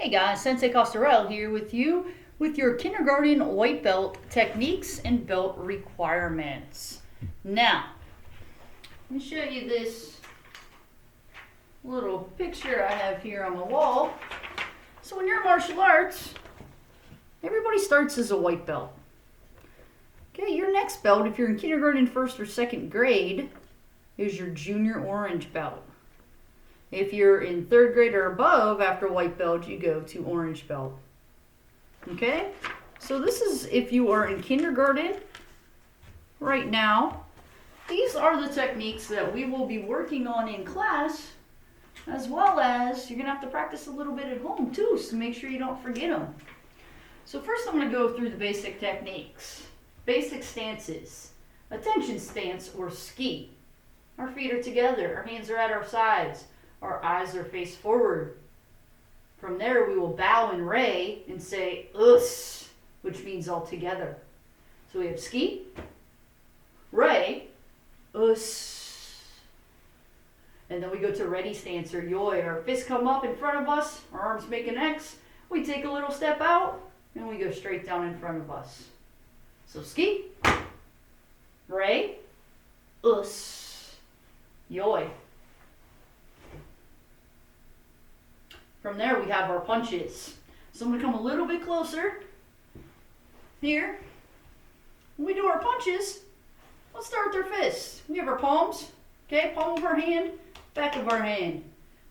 Hey guys, Sensei Costarel here with you with your kindergarten white belt techniques and belt requirements. Now, let me show you this little picture I have here on the wall. So when you're in martial arts, everybody starts as a white belt. Okay, your next belt, if you're in kindergarten, first or second grade, is your junior orange belt. If you're in third grade or above, after white belt, you go to orange belt. Okay? So this is if you are in kindergarten right now. These are the techniques that we will be working on in class, as well as you're going to have to practice a little bit at home too, so make sure you don't forget them. So first I'm going to go through the basic techniques. Basic stances. Attention stance or ski. Our feet are together, our hands are at our sides. Our eyes are faced forward. From there, we will bow in Ray and say us, which means all together. So we have ski, Ray, us. And then we go to ready stance or yoi. Our fists come up in front of us, our arms make an X. We take a little step out, and we go straight down in front of us. So ski, Ray, us, yoi. From there, we have our punches. So I'm going to come a little bit closer here. When we do our punches, let's start with our fists. We have our palms, okay, palm of our hand, back of our hand.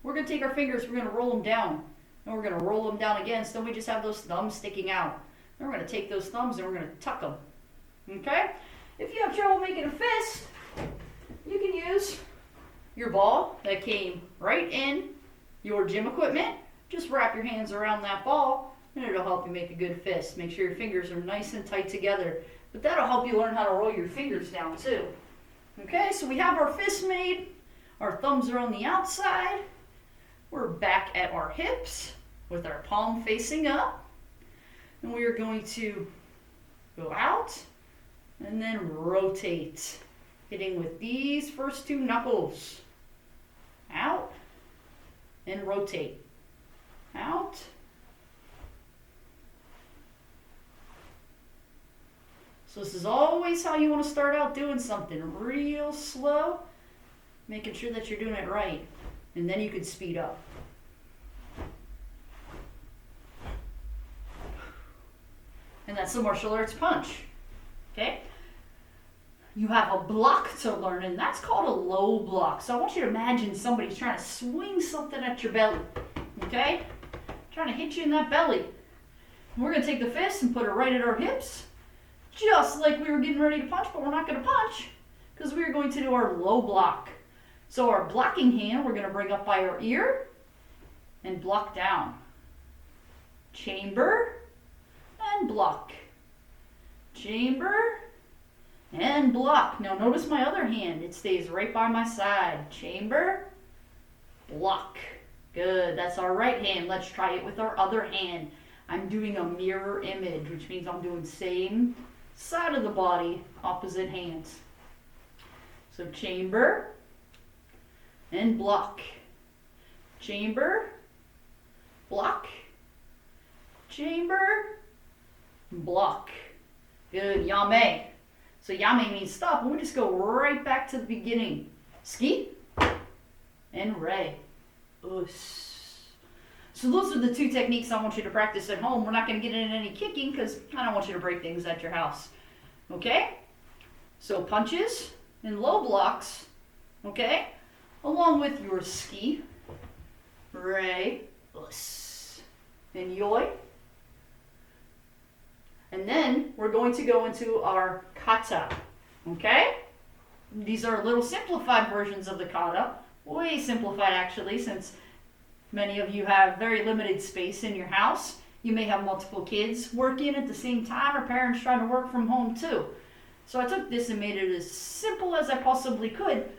We're going to take our fingers, we're going to roll them down, and we're going to roll them down again, so then we just have those thumbs sticking out. Then we're going to take those thumbs and we're going to tuck them, okay? If you have trouble making a fist, you can use your ball that came right in your gym equipment. Just wrap your hands around that ball and it'll help you make a good fist. Make sure your fingers are nice and tight together. But that'll help you learn how to roll your fingers down too. Okay, so we have our fists made. Our thumbs are on the outside. We're back at our hips with our palm facing up. And we are going to go out and then rotate, hitting with these first two knuckles. Out and rotate. Out. So this is always how you want to start out doing something. Real slow, making sure that you're doing it right. And then you can speed up. And that's the martial arts punch. Okay? You have a block to learn, and that's called a low block. So I want you to imagine somebody's trying to swing something at your belly. Okay? Trying to hit you in that belly. And we're going to take the fist and put it right at our hips, just like we were getting ready to punch, but we're not going to punch because we're going to do our low block. So our blocking hand, we're going to bring up by our ear and block down. Chamber and block. Chamber and block. Now notice my other hand. It stays right by my side. Chamber, block. Good. That's our right hand. Let's try it with our other hand. I'm doing a mirror image, which means I'm doing same side of the body, opposite hands. So chamber and block. Chamber, block. Chamber, block. Good. Yame. So yame means stop, and we just go right back to the beginning. Ski and Ray. Us. So those are the two techniques I want you to practice at home. We're not going to get into any kicking because I don't want you to break things at your house. Okay? So punches and low blocks, okay? Along with your ski, Ray, us, and yoi. And then we're going to go into our kata, okay? These are little simplified versions of the kata. Way simplified actually, since many of you have very limited space in your house. You may have multiple kids working at the same time or parents trying to work from home too. So I took this and made it as simple as I possibly could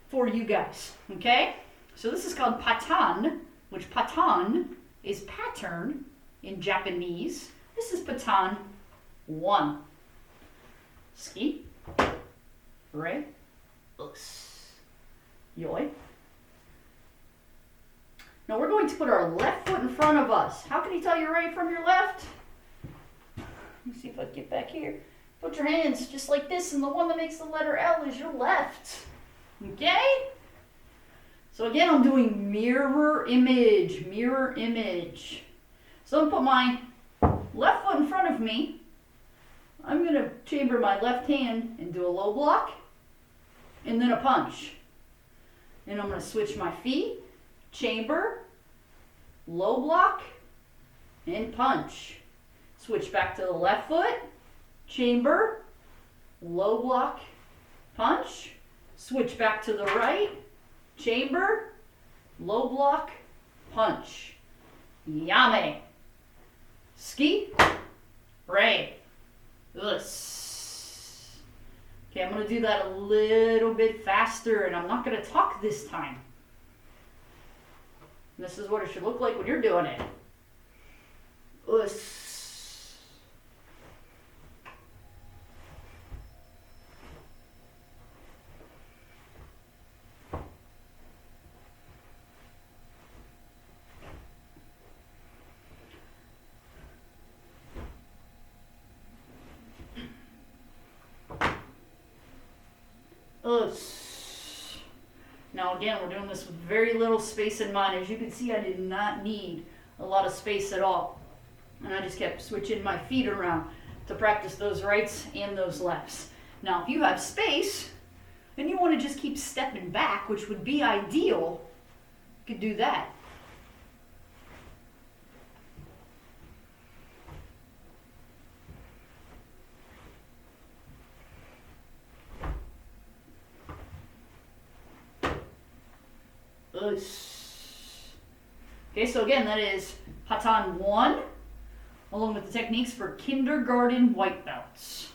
for you guys, okay? So this is called Patan, which Patan is pattern in Japanese. This is Patan 1. Ski, Ray, us, yoi. Now we're going to put our left foot in front front of us. How can you tell your right from your left? Let me see if I can get back here. Put your hands just like this, and the one that makes the letter L is your left. Okay? So again, I'm doing mirror image, mirror image. So I'm going to put my left foot in front of me. I'm going to chamber my left hand and do a low block, and then a punch. And I'm going to switch my feet, chamber, low block, and punch. Switch back to the left foot, chamber, low block, punch. Switch back to the right, chamber, low block, punch. Yame. Ski, ray. Us. Okay, I'm going to do that a little bit faster, and I'm not going to talk this time. And this is what it should look like when you're doing it. Us. Us. Now again, we're doing this with very little space in mind. As you can see, I did not need a lot of space at all. And I just kept switching my feet around to practice those rights and those lefts. Now, if you have space and you want to just keep stepping back, which would be ideal, you could do that. Okay, so again, that is Patan 1, along with the techniques for kindergarten white belts.